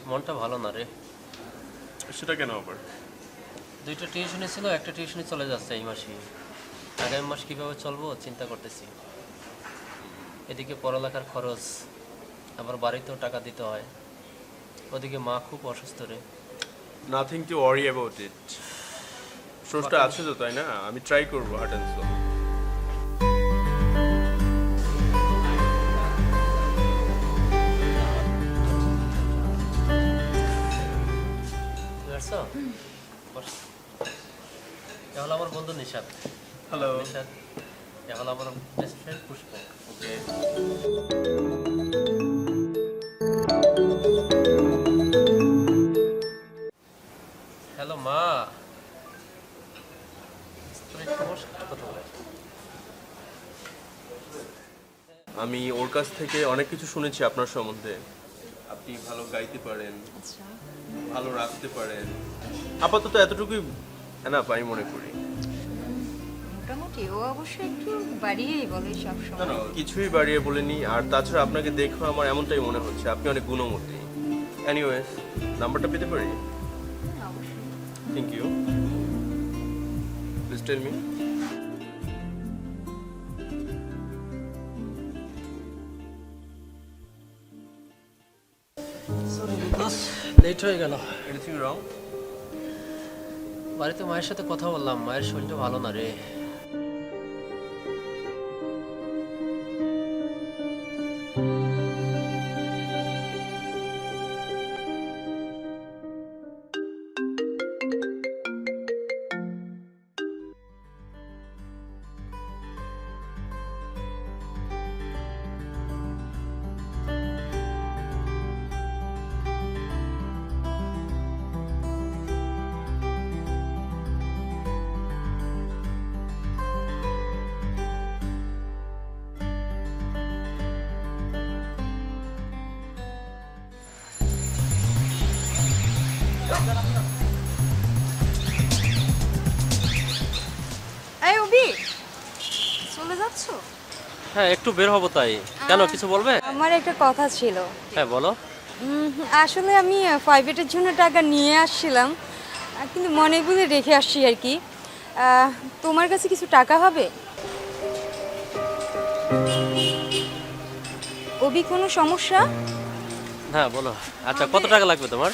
মনটা ভালো না রে। সেটা কেন আবার? দুইটা টিউশনি ছিল, একটা টিউশনি চলে যাচ্ছে এই মাসেই। আগামী মাস কীভাবে চলবো চিন্তা করতেছি। এদিকে পড়ালেখার খরচ, আবার বাড়িতেও টাকা দিতে হয়। ওদিকে মা খুব অসুস্থ রে। Nothing to worry about it. সোর্সটা আছে তো, তাই না? আমি ট্রাই করবো হার্ট অ্যান্ড সোল। বুঝছো? এ হলো আমার বন্ধু নিশাদ। হ্যালো। নিশাদ, এ হলো আমার বেস্ট ফ্রেন্ড পুষ্প। ওকে। হ্যালো মা, তোর একটু বস, কথা বলে। আমি ওর কাছ থেকে অনেক কিছু শুনেছি আপনার সম্বন্ধে। আপনি ভালো গাইতে পারেন, ভালো রাখতে পারেন। আপাতত এতটুকুই না আমি মনে করি। মোটামুটি ও অবশ্যই একটু বাড়িয়েই বলে সব না সময়। না, কিছুই বাড়িয়ে বলিনি। আর তাছাড়া আপনাকে দেখে আমার এমনটাই মনে হচ্ছে আপনি অনেক গুণমতী। এনিওয়েজ, নাম্বারটা পেতে পারি? অবশ্যই। Thank you. Please tell me. Late হয়ে গেল। Anything wrong? বাড়িতে মায়ের সাথে কথা বললাম, মায়ের শরীরটা ভালো না রে। এই অভি, চলে যাচ্ছো? হ্যাঁ, একটু বের হবো তাই। কেন, কিছু বলবে? আমার একটা কথা ছিল। হ্যাঁ বলো। আসলে আমি প্রাইভেটের জন্য টাকা নিয়ে আসছিলাম, কিন্তু মনে বলে রেখে আসছি আর কি। তোমার কাছে কিছু টাকা হবে? অভি, কোনো সমস্যা? হ্যাঁ বলো। আচ্ছা, কত টাকা লাগবে তোমার?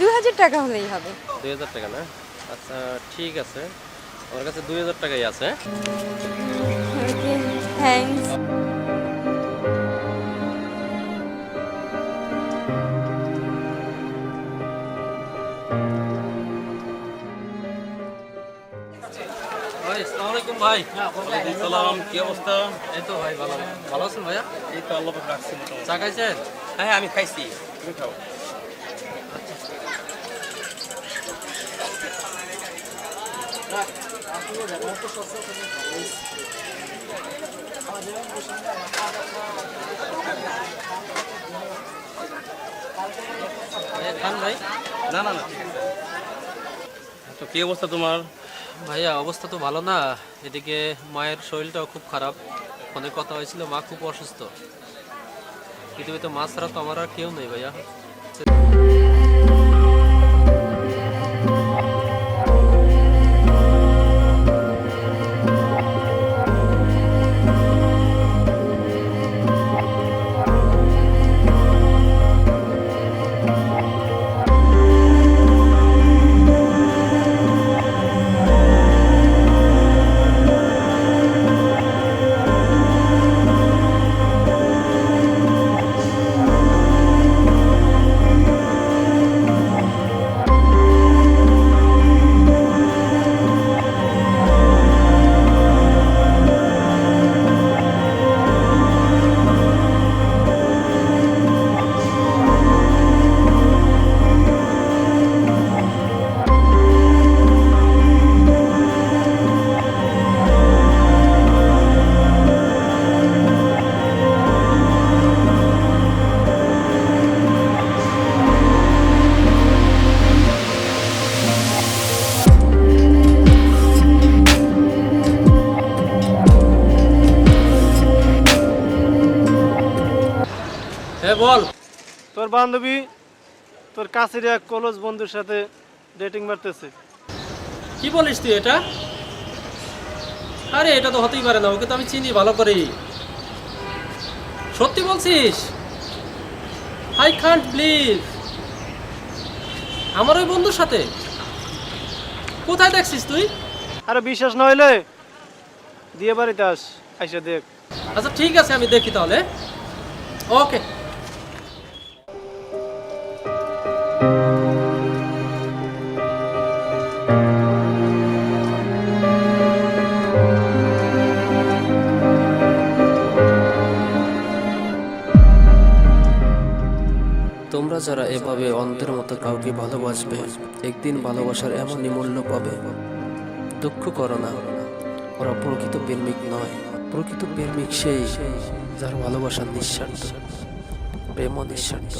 2000 টাকা হলেই হবে। 2000 টাকা না? আচ্ছা ঠিক আছে, আমার কাছে 2000 টাকাই আছে। ওকে, থ্যাঙ্কস। ভাই, আসসালামু আলাইকুম ভাই। সালাম, কি অবস্থা? এই তো ভাই ভালো। ভালো আছেন ভাইয়া? এই তো আল্লাহ পাক রাখছেন। চা খাইছেন? হ্যাঁ আমি খাইছি, তুমি খাও। খান ভাই। না না না, ঠিক আছে। তো কি অবস্থা তোমার? ভাইয়া অবস্থা তো ভালো না, এদিকে মায়ের শরীরটাও খুব খারাপ। ফোনে কথা হয়েছিল, মা খুব অসুস্থ। পৃথিবীতে মা ছাড়া তো আমার আর কেউ নেই ভাইয়া। হ্যাঁ বল। তোর বান্ধবী তোর কাছের এক কলেজ বন্ধুর সাথে ডেটিং মারতেছে। কি বলিস তুই এটা? আরে এটা তো হতেই পারে না, ওকে তো আমি চিনি ভালো করেই। সত্যি বলছিস? I can't believe. আমার ওই বন্ধুর সাথে? কোথায় দেখছিস তুই? আরে বিশ্বাস না হইলে দিয়ে বাড়িতে আইসা দেখ। আচ্ছা ঠিক আছে, আমি দেখি তাহলে। ওকে। তোমরা যারা এভাবে অন্ধের মতো কাউকে ভালোবাসবে, একদিন ভালোবাসার এমনই মূল্য পাবে। দুঃখ করো না, ওরা প্রকৃত প্রেমিক নয়। প্রকৃত প্রেমিক সেই যার ভালোবাসা নিঃস্বার্থ, প্রেম নিঃস্বার্থ।